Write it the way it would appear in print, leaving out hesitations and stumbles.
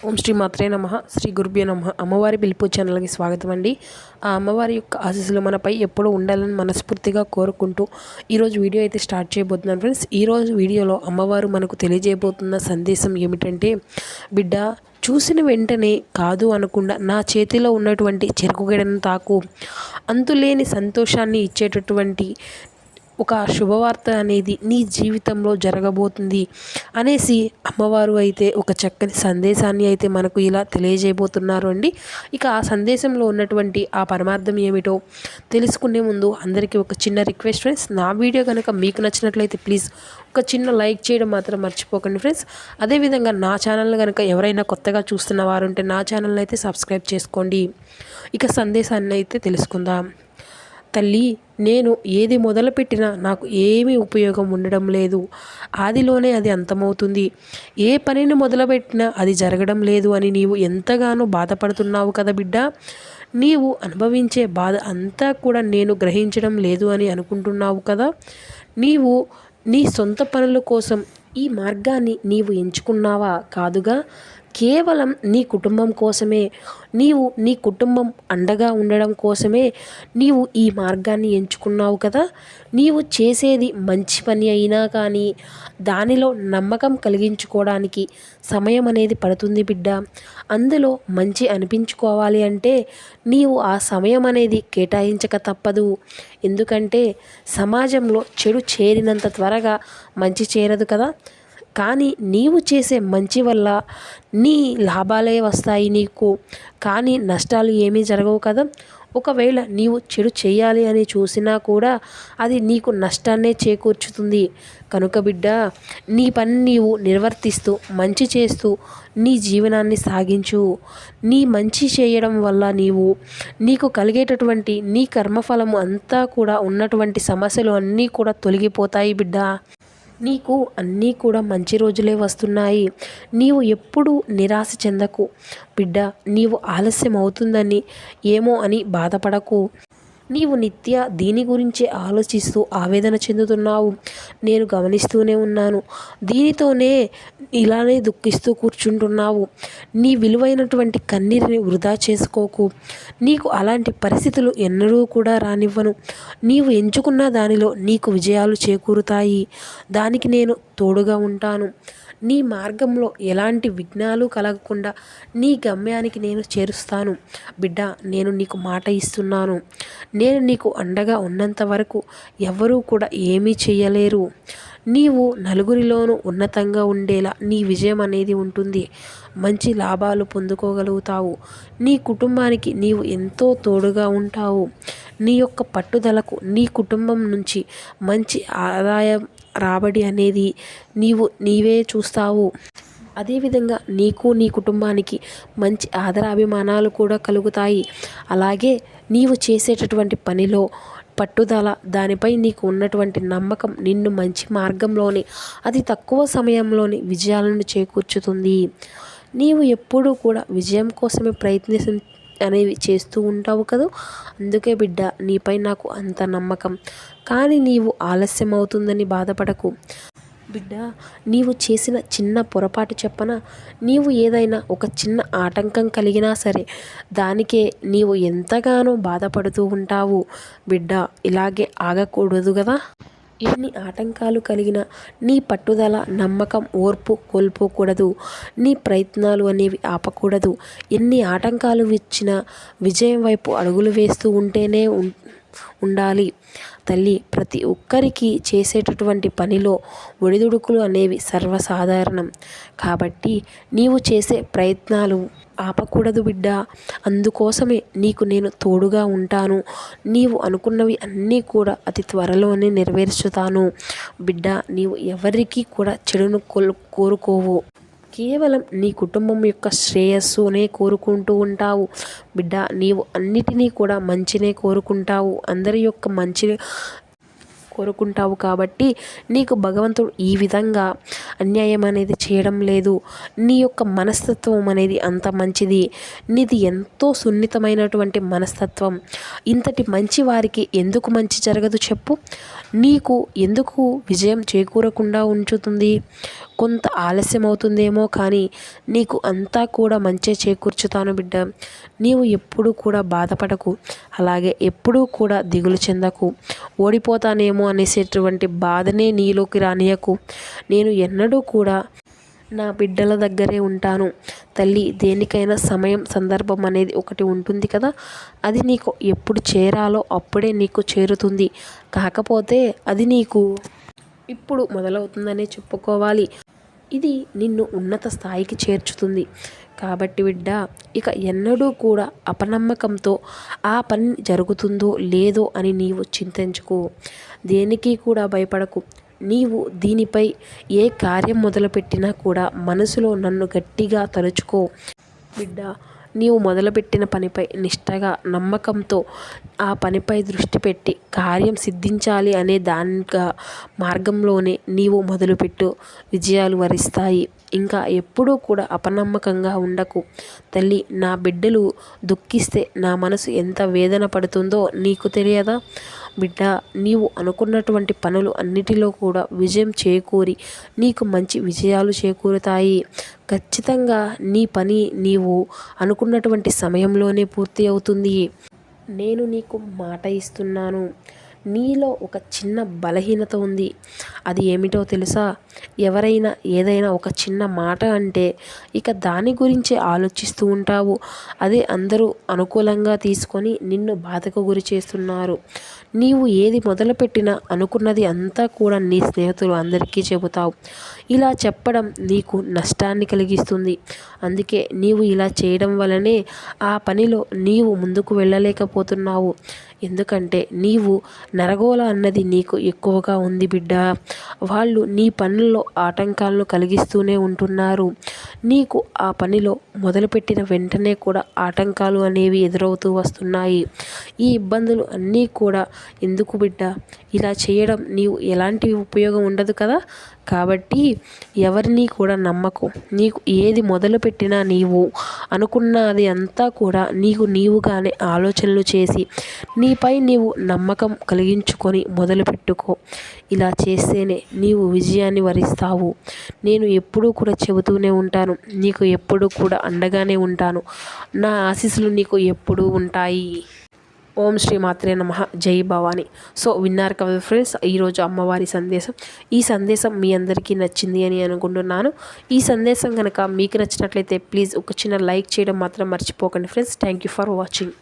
ఓం శ్రీ మాత్రే నమః. శ్రీ గురుభ్యో నమః. అమ్మవారి పిలుపు ఛానల్కి స్వాగతం అండి. ఆ అమ్మవారి యొక్క ఆశీస్సులు మనపై ఎప్పుడూ ఉండాలని మనస్ఫూర్తిగా కోరుకుంటూ ఈరోజు వీడియో అయితే స్టార్ట్ చేయబోతున్నాను ఫ్రెండ్స్. ఈరోజు వీడియోలో అమ్మవారు మనకు తెలియజేయబోతున్న సందేశం ఏమిటంటే, బిడ్డ చూసిన వెంటనే కాదు అనకుండా నా చేతిలో ఉన్నటువంటి చెరుకు గడను తాకు, అంతులేని సంతోషాన్ని ఇచ్చేటటువంటి ఒక శుభవార్త అనేది నీ జీవితంలో జరగబోతుంది అనేసి అమ్మవారు అయితే ఒక చక్కని సందేశాన్ని అయితే మనకు ఇలా తెలియజేయబోతున్నారు అండి. ఇక ఆ సందేశంలో ఉన్నటువంటి ఆ పరమార్థం ఏమిటో తెలుసుకునే ముందు అందరికీ ఒక చిన్న రిక్వెస్ట్ ఫ్రెండ్స్. నా వీడియో కనుక మీకు నచ్చినట్లయితే ప్లీజ్ ఒక చిన్న లైక్ చేయడం మాత్రం మర్చిపోకండి ఫ్రెండ్స్. అదేవిధంగా నా ఛానల్ కనుక ఎవరైనా కొత్తగా చూస్తున్న వారు ఉంటే నా ఛానల్ని అయితే సబ్స్క్రైబ్ చేసుకోండి. ఇక సందేశాన్ని అయితే తెలుసుకుందాం. తల్లి, నేను ఏది మొదలుపెట్టినా నాకు ఏమీ ఉపయోగం ఉండడం లేదు. ఆదిలోనే అది అంతమవుతుంది. ఏ పనిని మొదలుపెట్టినా అది జరగడం లేదు అని నీవు ఎంతగానో బాధపడుతున్నావు కదా బిడ్డ. నీవు అనుభవించే బాధ అంతా కూడా నేను గ్రహించడం లేదు అని అనుకుంటున్నావు కదా. నీవు నీ సొంత పనుల కోసం ఈ మార్గాన్ని నీవు ఎంచుకున్నావా కాదుగా. కేవలం నీ కుటుంబం కోసమే, నీవు నీ కుటుంబం అండగా ఉండడం కోసమే నీవు ఈ మార్గాన్ని ఎంచుకున్నావు కదా. నీవు చేసేది మంచి పని అయినా కానీ దానిలో నమ్మకం కలిగించుకోవడానికి సమయం అనేది పడుతుంది బిడ్డ. అందులో మంచి అనిపించుకోవాలి అంటే నీవు ఆ సమయం అనేది కేటాయించక తప్పదు. ఎందుకంటే సమాజంలో చెడు చేరినంత త్వరగా మంచి చేరదు కదా. కానీ నీవు చేసే మంచి వల్ల నీ లాభాలే వస్తాయి నీకు, కానీ నష్టాలు ఏమీ జరగవు కదా. ఒకవేళ నీవు చెడు చేయాలి అని చూసినా కూడా అది నీకు నష్టాన్నే చేకూర్చుతుంది. కనుక బిడ్డ, నీ పని నీవు నిర్వర్తిస్తూ మంచి చేస్తూ నీ జీవనాన్ని సాగించు. నీ మంచి చేయడం వల్ల నీకు కలిగేటటువంటి నీ కర్మఫలము అంతా కూడా ఉన్నటువంటి సమస్యలు అన్నీ కూడా తొలగిపోతాయి బిడ్డ. నీకు అన్నీ కూడా మంచి రోజులే వస్తున్నాయి. నీవు ఎప్పుడూ నిరాశ చెందకు బిడ్డ. నీవు ఆలస్యం అవుతుందని ఏమో అని బాధపడకు. నీవు నిత్య దీని గురించి ఆలోచిస్తూ ఆవేదన చెందుతున్నావు. నేను గమనిస్తూనే ఉన్నాను. దీనితోనే ఇలానే దుఃఖిస్తూ కూర్చుంటున్నావు. నీ విలువైనటువంటి కన్నీరుని వృధా చేసుకోకు. నీకు అలాంటి పరిస్థితులు ఎన్నడూ కూడా రానివ్వను. నీవు ఎంచుకున్న దానిలో నీకు విజయాలు చేకూరుతాయి. దానికి నేను తోడుగా ఉంటాను. నీ మార్గంలో ఎలాంటి విఘ్నాలు కలగకుండా నీ గమ్యానికి నేను చేరుస్తాను బిడ్డ. నేను నీకు మాట ఇస్తున్నాను. నేను నీకు అండగా ఉన్నంత వరకు ఎవరూ కూడా ఏమీ చేయలేరు. నీవు నలుగురిలోనూ ఉన్నతంగా ఉండేలా నీ విజయం అనేది ఉంటుంది. మంచి లాభాలు పొందుకోగలుగుతావు. నీ కుటుంబానికి నీవు ఎంతో తోడుగా ఉంటావు. నీ యొక్క పట్టుదలకు నీ కుటుంబం నుంచి మంచి ఆదాయం రాబడి అనేది నీవే చూస్తావు. అదేవిధంగా నీకు నీ కుటుంబానికి మంచి ఆదరాభిమానాలు కూడా కలుగుతాయి. అలాగే నీవు చేసేటటువంటి పనిలో పట్టుదల, దానిపై నీకు ఉన్నటువంటి నమ్మకం నిన్ను మంచి మార్గంలోని అతి తక్కువ సమయంలోని విజయాలను చేకూర్చుతుంది. నీవు ఎప్పుడూ కూడా విజయం కోసమే ప్రయత్నం అనేవి చేస్తూ ఉంటావు కదా. అందుకే బిడ్డ, నీపై నాకు అంత నమ్మకం. కానీ నీవు ఆలస్యం అవుతుందని బాధపడకు బిడ్డ. నీవు చేసిన చిన్న పొరపాటు చెప్పన, నీవు ఏదైనా ఒక చిన్న ఆటంకం కలిగినా సరే దానికే నీవు ఎంతగానో బాధపడుతూ ఉంటావు బిడ్డ. ఇలాగే ఆగకూడదు కదా. ఎన్ని ఆటంకాలు కలిగినా నీ పట్టుదల, నమ్మకం, ఓర్పు కోల్పోకూడదు. నీ ప్రయత్నాలు అనేవి ఆపకూడదు. ఎన్ని ఆటంకాలు వచ్చినా విజయం వైపు అడుగులు వేస్తూ ఉంటేనే ఉండాలి తల్లి. ప్రతి ఒక్కరికి చేసేటటువంటి పనిలో ఒడిదుడుకులు అనేవి సర్వసాధారణం. కాబట్టి నీవు చేసే ప్రయత్నాలు ఆపకూడదు బిడ్డ. అందుకోసమే నీకు నేను తోడుగా ఉంటాను. నీవు అనుకున్నవి అన్నీ కూడా అతి త్వరలోనే నెరవేర్చుతాను బిడ్డ. నీవు ఎవరికీ కూడా చెడును కోరుకోవు. కేవలం నీ కుటుంబం యొక్క శ్రేయస్సునే కోరుకుంటూ ఉంటావు బిడ్డ. నీవు అన్నిటినీ కూడా మంచినే కోరుకుంటావు. అందరి యొక్క మంచిని కోరుకుంటావు. కాబట్టి నీకు భగవంతుడు ఈ విధంగా అన్యాయం అనేది చేయడం లేదు. నీ యొక్క మనస్తత్వం అనేది అంత మంచిది. నీది ఎంతో సున్నితమైనటువంటి మనస్తత్వం. ఇంతటి మంచి వారికి ఎందుకు మంచి జరగదు చెప్పు. నీకు ఎందుకు విజయం చేకూరకుండా ఉంచుతుంది. కొంత ఆలస్యం అవుతుందేమో కానీ నీకు అంతా కూడా మంచి చేకూర్చుతాను బిడ్డ. నీవు ఎప్పుడూ కూడా బాధపడకు, అలాగే ఎప్పుడూ కూడా దిగులు చెందకు. ఓడిపోతానేమో అనేసేటువంటి బాధనే నీలోకి రానియకు. నేను ఎన్నడూ కూడా నా బిడ్డల దగ్గరే ఉంటాను తల్లి. దేనికైనా సమయం సందర్భం అనేది ఒకటి ఉంటుంది కదా, అది నీకు ఎప్పుడు చేరాలో అప్పుడే నీకు చేరుతుంది. కాకపోతే అది నీకు ఇప్పుడు మొదలవుతుందనే చెప్పుకోవాలి. ఇది నిన్ను ఉన్నత స్థాయికి చేర్చుతుంది. కాబట్టి బిడ్డ, ఇక ఎన్నడూ కూడా అపనమ్మకంతో ఆ పని జరుగుతుందో లేదో అని నీవు చింతించుకో. దేనికి కూడా భయపడకు. నీవు దీనిపై ఏ కార్యం మొదలుపెట్టినా కూడా మనసులో నన్ను గట్టిగా తలుచుకో బిడ్డ. నీవు మొదలుపెట్టిన పనిపై నిష్టగా, నమ్మకంతో ఆ పనిపై దృష్టి పెట్టి కార్యం సిద్ధించాలి అనే దానిగా మార్గంలోనే నీవు మొదలుపెట్టు. విజయాలు వరిస్తాయి. ఇంకా ఎప్పుడూ కూడా అపనమ్మకంగా ఉండకు తల్లి. నా బిడ్డలు దుఃఖిస్తే నా మనసు ఎంత వేదన పడుతుందో నీకు తెలియదా బిడ్డ? నీవు అనుకున్నటువంటి పనులు అన్నిటిలో కూడా విజయం చేకూరి నీకు మంచి విజయాలు చేకూరుతాయి. ఖచ్చితంగా నీ పని నీవు అనుకున్నటువంటి సమయంలోనే పూర్తి అవుతుంది. నేను నీకు మాట ఇస్తున్నాను. నీలో ఒక చిన్న బలహీనత ఉంది. అది ఏమిటో తెలుసా? ఎవరైనా ఏదైనా ఒక చిన్న మాట అంటే ఇక దాని గురించి ఆలోచిస్తూ ఉంటావు. అదే అందరూ అనుకూలంగా తీసుకొని నిన్ను బాధకు గురి చేస్తున్నారు. నీవు ఏది మొదలుపెట్టినా అనుకున్నది అంతా కూడా నీ స్నేహితులు అందరికీ చెబుతావు. ఇలా చెప్పడం నీకు నష్టాన్ని కలిగిస్తుంది. అందుకే నీవు ఇలా చేయడం వలనే ఆ పనిలో నీవు ముందుకు వెళ్ళలేకపోతున్నావు. ఎందుకంటే నీవు నరగోల అన్నది నీకు ఎక్కువగా ఉంది బిడ్డ. వాళ్ళు నీ పనుల్లో ఆటంకాలను కలిగిస్తూనే ఉంటున్నారు. నీకు ఆ పనిలో మొదలుపెట్టిన వెంటనే కూడా ఆటంకాలు అనేవి ఎదురవుతూ వస్తున్నాయి. ఈ ఇబ్బందులు అన్నీ కూడా ఎందుకు బిడ్డ? ఇలా చేయడం నీవు ఎలాంటి ఉపయోగం ఉండదు కదా. కాబట్టి ఎవరిని కూడా నమ్మకు. నీకు ఏది మొదలుపెట్టినా నీవు అనుకున్నది అంతా కూడా నీవుగానే ఆలోచనలు చేసి నీపై నీవు నమ్మకం కలిగించుకొని మొదలుపెట్టుకో. ఇలా చేస్తేనే నీవు విజయాన్ని వరిస్తావు. నేను ఎప్పుడూ కూడా చెబుతూనే ఉంటాను, నీకు ఎప్పుడూ కూడా అండగానే ఉంటాను. నా ఆశీస్సులు నీకు ఎప్పుడూ ఉంటాయి. ఓం శ్రీ మాత్రే నమః. జై భవాని. సో విన్నారు కదా ఫ్రెండ్స్, ఈరోజు అమ్మవారి సందేశం. ఈ సందేశం మీ అందరికీ నచ్చింది అని అనుకుంటున్నాను. ఈ సందేశం కనుక మీకు నచ్చినట్లయితే ప్లీజ్ ఒక చిన్న లైక్ చేయడం మాత్రం మర్చిపోకండి friends. Thank you for watching.